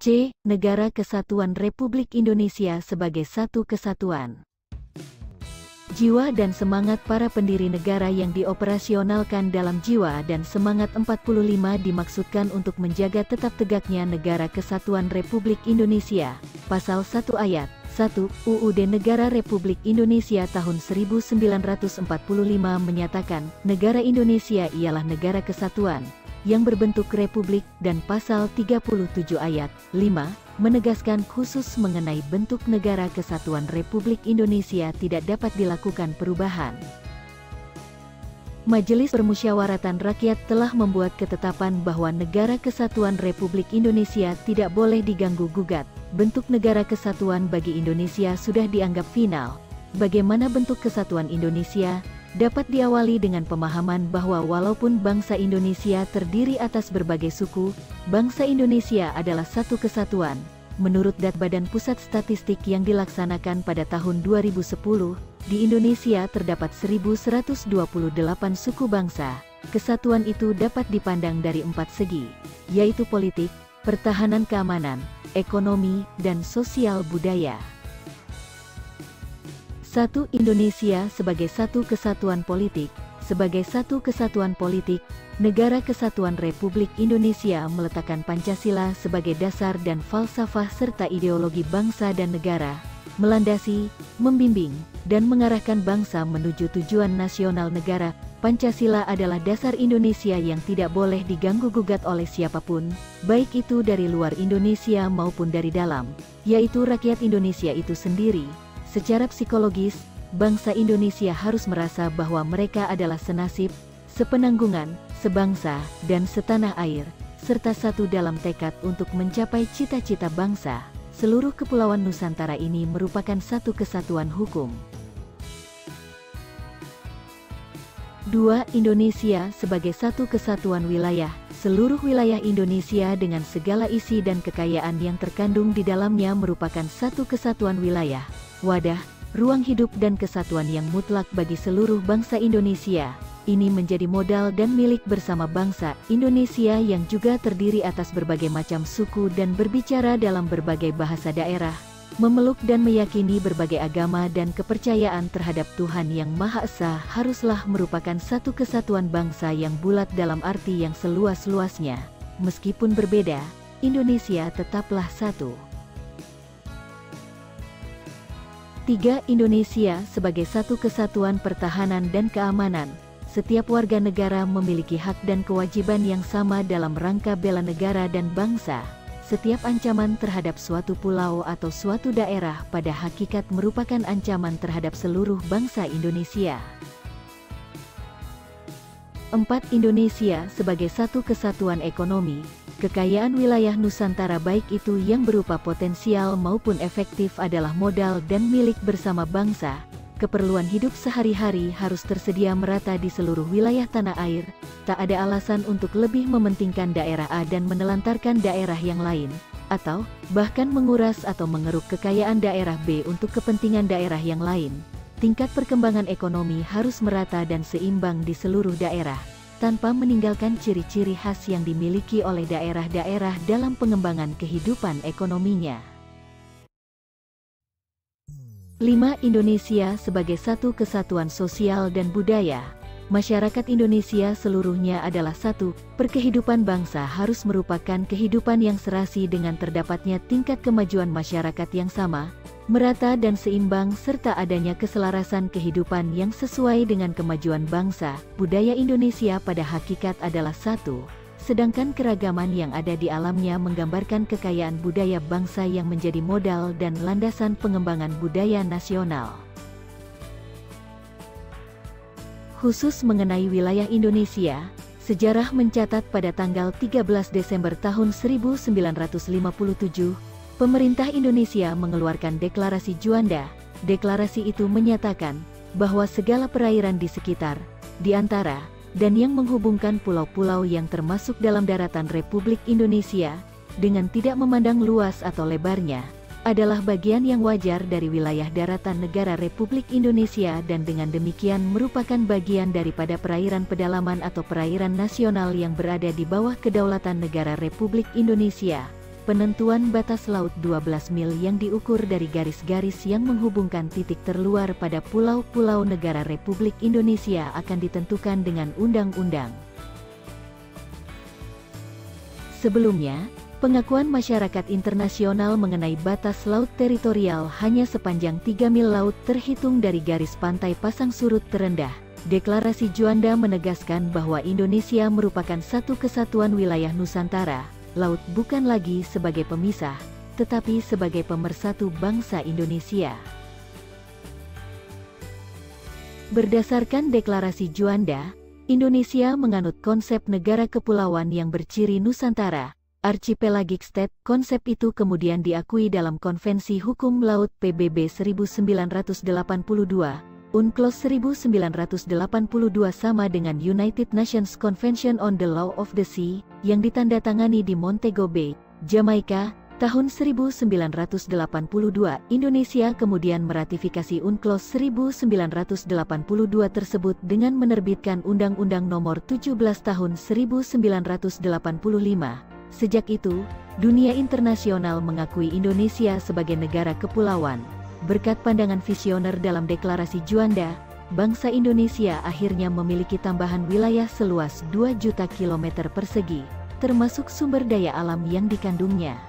C. Negara Kesatuan Republik Indonesia sebagai satu kesatuan. Jiwa dan semangat para pendiri negara yang dioperasionalkan dalam Jiwa dan Semangat 45 dimaksudkan untuk menjaga tetap tegaknya Negara Kesatuan Republik Indonesia. Pasal 1 ayat 1 UUD Negara Republik Indonesia tahun 1945 menyatakan, negara Indonesia ialah negara kesatuan, yang berbentuk republik, dan pasal 37 ayat 5, menegaskan khusus mengenai bentuk negara kesatuan Republik Indonesia tidak dapat dilakukan perubahan. Majelis Permusyawaratan Rakyat telah membuat ketetapan bahwa negara kesatuan Republik Indonesia tidak boleh diganggu-gugat. Bentuk negara kesatuan bagi Indonesia sudah dianggap final. Bagaimana bentuk kesatuan Indonesia? Dapat diawali dengan pemahaman bahwa walaupun bangsa Indonesia terdiri atas berbagai suku, bangsa Indonesia adalah satu kesatuan. Menurut data Badan Pusat Statistik yang dilaksanakan pada tahun 2010, di Indonesia terdapat 1.128 suku bangsa. Kesatuan itu dapat dipandang dari 4 segi, yaitu politik, pertahanan keamanan, ekonomi, dan sosial budaya. 1. Indonesia sebagai satu kesatuan politik. Sebagai satu kesatuan politik, Negara Kesatuan Republik Indonesia meletakkan Pancasila sebagai dasar dan falsafah serta ideologi bangsa dan negara, melandasi, membimbing, dan mengarahkan bangsa menuju tujuan nasional negara. Pancasila adalah dasar Indonesia yang tidak boleh diganggu-gugat oleh siapapun, baik itu dari luar Indonesia maupun dari dalam, yaitu rakyat Indonesia itu sendiri. Secara psikologis, bangsa Indonesia harus merasa bahwa mereka adalah senasib, sepenanggungan, sebangsa, dan setanah air, serta satu dalam tekad untuk mencapai cita-cita bangsa. Seluruh kepulauan Nusantara ini merupakan satu kesatuan hukum. 2. Indonesia sebagai satu kesatuan wilayah. Seluruh wilayah Indonesia dengan segala isi dan kekayaan yang terkandung di dalamnya merupakan satu kesatuan wilayah, wadah, ruang hidup dan kesatuan yang mutlak bagi seluruh bangsa Indonesia. Ini menjadi modal dan milik bersama bangsa Indonesia yang juga terdiri atas berbagai macam suku dan berbicara dalam berbagai bahasa daerah, memeluk dan meyakini berbagai agama dan kepercayaan terhadap Tuhan Yang Maha Esa. Haruslah merupakan satu kesatuan bangsa yang bulat dalam arti yang seluas-luasnya. Meskipun berbeda, Indonesia tetaplah satu. 3. Indonesia sebagai satu kesatuan pertahanan dan keamanan. Setiap warga negara memiliki hak dan kewajiban yang sama dalam rangka bela negara dan bangsa. Setiap ancaman terhadap suatu pulau atau suatu daerah pada hakikat merupakan ancaman terhadap seluruh bangsa Indonesia. 4. Indonesia sebagai satu kesatuan ekonomi. Kekayaan wilayah Nusantara baik itu yang berupa potensial maupun efektif adalah modal dan milik bersama bangsa. Keperluan hidup sehari-hari harus tersedia merata di seluruh wilayah tanah air. Tak ada alasan untuk lebih mementingkan daerah A dan menelantarkan daerah yang lain, atau bahkan menguras atau mengeruk kekayaan daerah B untuk kepentingan daerah yang lain. Tingkat perkembangan ekonomi harus merata dan seimbang di seluruh daerah, tanpa meninggalkan ciri-ciri khas yang dimiliki oleh daerah-daerah dalam pengembangan kehidupan ekonominya. 5. Indonesia sebagai satu kesatuan sosial dan budaya. Masyarakat Indonesia seluruhnya adalah satu. Perkehidupan bangsa harus merupakan kehidupan yang serasi dengan terdapatnya tingkat kemajuan masyarakat yang sama, merata dan seimbang serta adanya keselarasan kehidupan yang sesuai dengan kemajuan bangsa. Budaya Indonesia pada hakikat adalah satu, sedangkan keragaman yang ada di alamnya menggambarkan kekayaan budaya bangsa yang menjadi modal dan landasan pengembangan budaya nasional. Khusus mengenai wilayah Indonesia, sejarah mencatat pada tanggal 13 Desember tahun 1957, pemerintah Indonesia mengeluarkan Deklarasi Juanda. Deklarasi itu menyatakan bahwa segala perairan di sekitar, di antara, dan yang menghubungkan pulau-pulau yang termasuk dalam daratan Republik Indonesia, dengan tidak memandang luas atau lebarnya, adalah bagian yang wajar dari wilayah daratan negara Republik Indonesia dan dengan demikian merupakan bagian daripada perairan pedalaman atau perairan nasional yang berada di bawah kedaulatan negara Republik Indonesia. Penentuan batas laut 12 mil yang diukur dari garis-garis yang menghubungkan titik terluar pada pulau-pulau negara Republik Indonesia akan ditentukan dengan undang-undang. Sebelumnya, pengakuan masyarakat internasional mengenai batas laut teritorial hanya sepanjang 3 mil laut terhitung dari garis pantai pasang surut terendah. Deklarasi Juanda menegaskan bahwa Indonesia merupakan satu kesatuan wilayah Nusantara. Laut bukan lagi sebagai pemisah, tetapi sebagai pemersatu bangsa Indonesia. Berdasarkan deklarasi Juanda, Indonesia menganut konsep negara kepulauan yang berciri Nusantara, Archipelagic State. Konsep itu kemudian diakui dalam Konvensi Hukum Laut PBB 1982, UNCLOS 1982 sama dengan United Nations Convention on the Law of the Sea, yang ditandatangani di Montego Bay, Jamaika, tahun 1982. Indonesia kemudian meratifikasi UNCLOS 1982 tersebut dengan menerbitkan Undang-Undang Nomor 17 Tahun 1985. Sejak itu, dunia internasional mengakui Indonesia sebagai negara kepulauan. Berkat pandangan visioner dalam deklarasi Juanda, bangsa Indonesia akhirnya memiliki tambahan wilayah seluas 2 juta kilometer persegi, termasuk sumber daya alam yang dikandungnya.